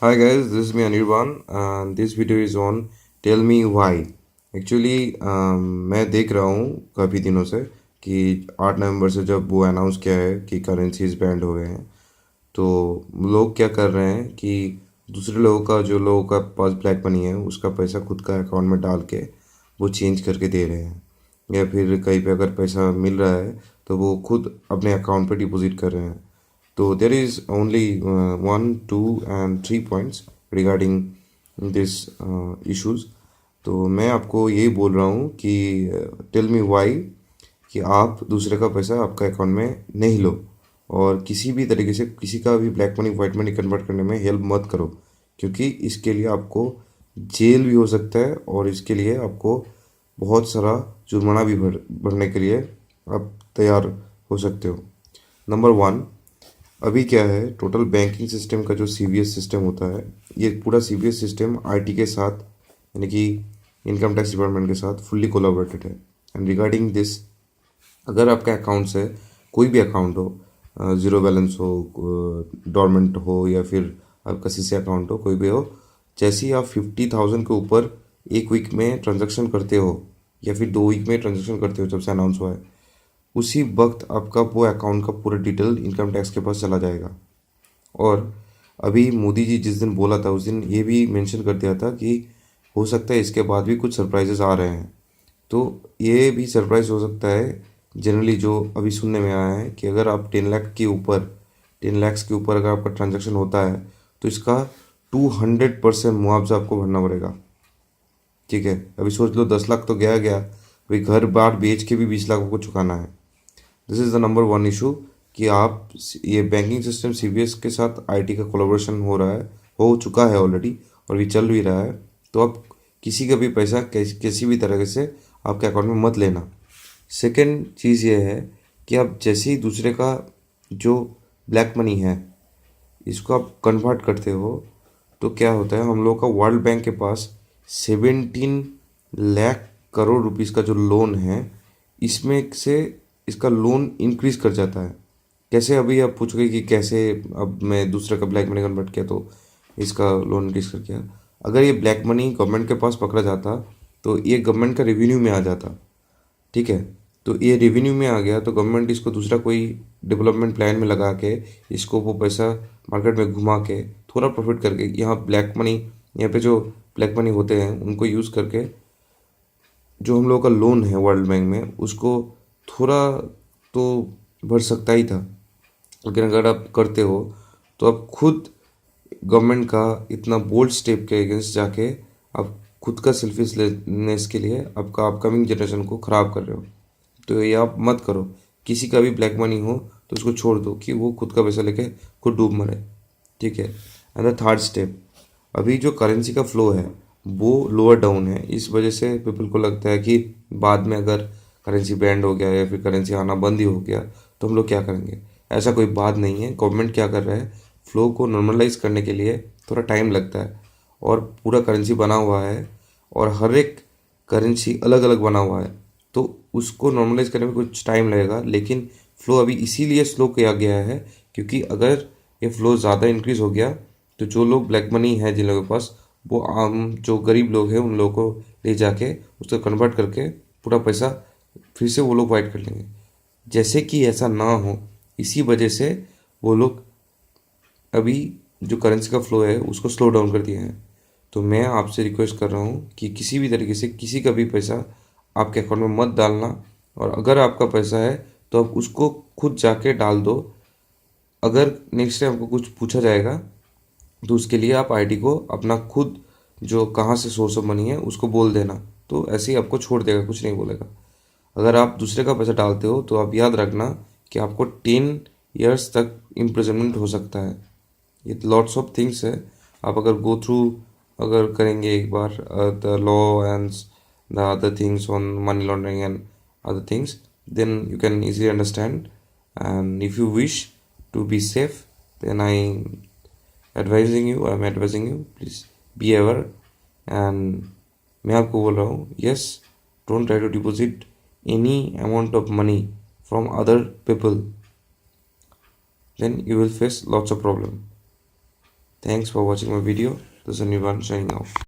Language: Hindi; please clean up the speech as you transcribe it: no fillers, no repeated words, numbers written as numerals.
Hi guys, this is me Anirban and this video is on Tell Me Why. Actually मैं देख रहा हूँ काफ़ी दिनों से कि 8 नवंबर से जब वो अनाउंस किया है कि करेंसीज बैंड हो गए हैं, तो लोग क्या कर रहे हैं कि दूसरे लोगों का जो लोगों का पास ब्लैक मनी है उसका पैसा खुद का अकाउंट में डाल के वो चेंज करके दे रहे हैं, या फिर कहीं पे अगर पैसा मिल रहा है तो वो खुद अपने अकाउंट पे डिपॉजिट कर रहे हैं. So there is only one, two, and 3 points regarding this issues. तो मैं आपको यही बोल रहा हूँ कि टेल मी वाई कि आप दूसरे का पैसा आपका अकाउंट में नहीं लो और किसी भी तरीके से किसी का भी black money white money convert करने में हेल्प मत करो, क्योंकि इसके लिए आपको जेल भी हो सकता है और इसके लिए आपको बहुत सारा जुर्माना भी भरने के लिए आप तैयार हो सकते हो. नंबर वन, अभी क्या है, टोटल बैंकिंग सिस्टम का जो सीबीएस सिस्टम होता है, ये पूरा सीबीएस सिस्टम आईटी के साथ यानी कि इनकम टैक्स डिपार्टमेंट के साथ फुल्ली कोलाबोरेटेड है. एंड रिगार्डिंग दिस, अगर आपका अकाउंट्स है, कोई भी अकाउंट हो, ज़ीरो बैलेंस हो, डॉर्मेंट हो, या फिर आपका सीसी अकाउंट हो, कोई भी हो, जैसे ही आप 50,000 के ऊपर एक वीक में ट्रांजेक्शन करते हो या फिर 2 वीक में ट्रांजेक्शन करते हो जब से अनाउंस हुआ है, उसी वक्त आपका वो अकाउंट का पूरा डिटेल इनकम टैक्स के पास चला जाएगा. और अभी मोदी जी जिस दिन बोला था उस दिन ये भी मेंशन कर दिया था कि हो सकता है इसके बाद भी कुछ सरप्राइजेस आ रहे हैं. तो ये भी सरप्राइज हो सकता है. जनरली जो अभी सुनने में आया है कि अगर आप 10 लाख के ऊपर अगर आपका ट्रांजेक्शन होता है तो इसका 200% मुआवजा आपको भरना पड़ेगा. ठीक है, अभी सोच लो 10 लाख तो गया गया, भाई घर बार बेच के भी 20 लाख आपको चुकाना है. This is the number one issue कि आप ये बैंकिंग सिस्टम सीबीएस के साथ आईटी का कोलैबोरेशन हो रहा है, हो चुका है ऑलरेडी और भी चल भी रहा है. तो आप किसी का भी पैसा किसी भी तरह से आपके अकाउंट में मत लेना. सेकंड चीज़ ये है कि आप जैसे ही दूसरे का जो ब्लैक मनी है इसको आप कन्वर्ट करते हो तो क्या होता है, हम लोग का वर्ल्ड बैंक के पास 17 लाख करोड़ रुपीस का जो लोन है, इसमें से इसका लोन इंक्रीज कर जाता है. कैसे? अभी आप पूछोगे कि कैसे, अब मैं दूसरे का ब्लैक मनी कन्वर्ट किया तो इसका लोन इंक्रीज कर किया. अगर ये ब्लैक मनी गवर्नमेंट के पास पकड़ा जाता तो ये गवर्नमेंट का रेवेन्यू में आ जाता. ठीक है, तो ये रेवेन्यू में आ गया तो गवर्नमेंट इसको दूसरा कोई डेवलपमेंट प्लान में लगा के इसको वो पैसा मार्केट में घुमा के थोड़ा प्रॉफिट करके यहाँ ब्लैक मनी, यहाँ पे जो ब्लैक मनी होते हैं उनको यूज़ करके जो हम लोगों का लोन है वर्ल्ड बैंक में उसको थोड़ा तो भर सकता ही था. लेकिन अगर आप करते हो तो आप खुद गवर्नमेंट का इतना बोल्ड स्टेप के अगेंस्ट जाके आप खुद का सेल्फिशनेस के लिए आपका अपकमिंग जनरेशन को ख़राब कर रहे हो. तो ये आप मत करो. किसी का भी ब्लैक मनी हो तो उसको छोड़ दो कि वो खुद का पैसा लेके खुद डूब मरे. ठीक है. एंड द थर्ड स्टेप, अभी जो करेंसी का फ्लो है वो लोअर डाउन है. इस वजह से पीपल को लगता है कि बाद में अगर करेंसी बैंड हो गया या फिर करेंसी आना बंद ही हो गया तो हम लोग क्या करेंगे. ऐसा कोई बात नहीं है. गवर्नमेंट क्या कर रहा है, फ्लो को नॉर्मलाइज करने के लिए थोड़ा टाइम लगता है और पूरा करेंसी बना हुआ है और हर एक करेंसी अलग अलग बना हुआ है, तो उसको नॉर्मलाइज करने में कुछ टाइम लगेगा. लेकिन फ़्लो अभी इसीलिए स्लो किया गया है क्योंकि अगर ये फ़्लो ज़्यादा इंक्रीज़ हो गया तो जो लोग ब्लैक मनी है जिन लोगों के पास, वो आम जो गरीब लोग हैं उन लोगों को ले जाके उसको कन्वर्ट करके पूरा पैसा फिर से वो लोग वाइट कर लेंगे. जैसे कि ऐसा ना हो, इसी वजह से वो लोग अभी जो करेंसी का फ़्लो है उसको स्लो डाउन कर दिए हैं. तो मैं आपसे रिक्वेस्ट कर रहा हूँ कि किसी भी तरीके से किसी का भी पैसा आपके अकाउंट में मत डालना. और अगर आपका पैसा है तो आप उसको खुद जाके डाल दो. अगर नेक्स्ट टाइम आपको कुछ पूछा जाएगा तो उसके लिए आप आईडी को अपना खुद जो कहाँ से सोर्स ऑफ मनी है उसको बोल देना, तो ऐसे ही आपको छोड़ देगा, कुछ नहीं बोलेगा. अगर आप दूसरे का पैसा डालते हो तो आप याद रखना कि आपको 10 ईयर्स तक इम्प्रिजनमेंट हो सकता है. ये लॉट्स ऑफ थिंग्स है. आप अगर गो थ्रू अगर करेंगे एक बार the law and the other things on money laundering and other things, then you can easily understand. And if you wish to be safe, then I am advising you please be aware. And मैं आपको बोल रहा हूँ, yes, don't try to deposit any amount of money from other people, then you will face lots of problem. Thanks for watching my video. This is Anirban signing off.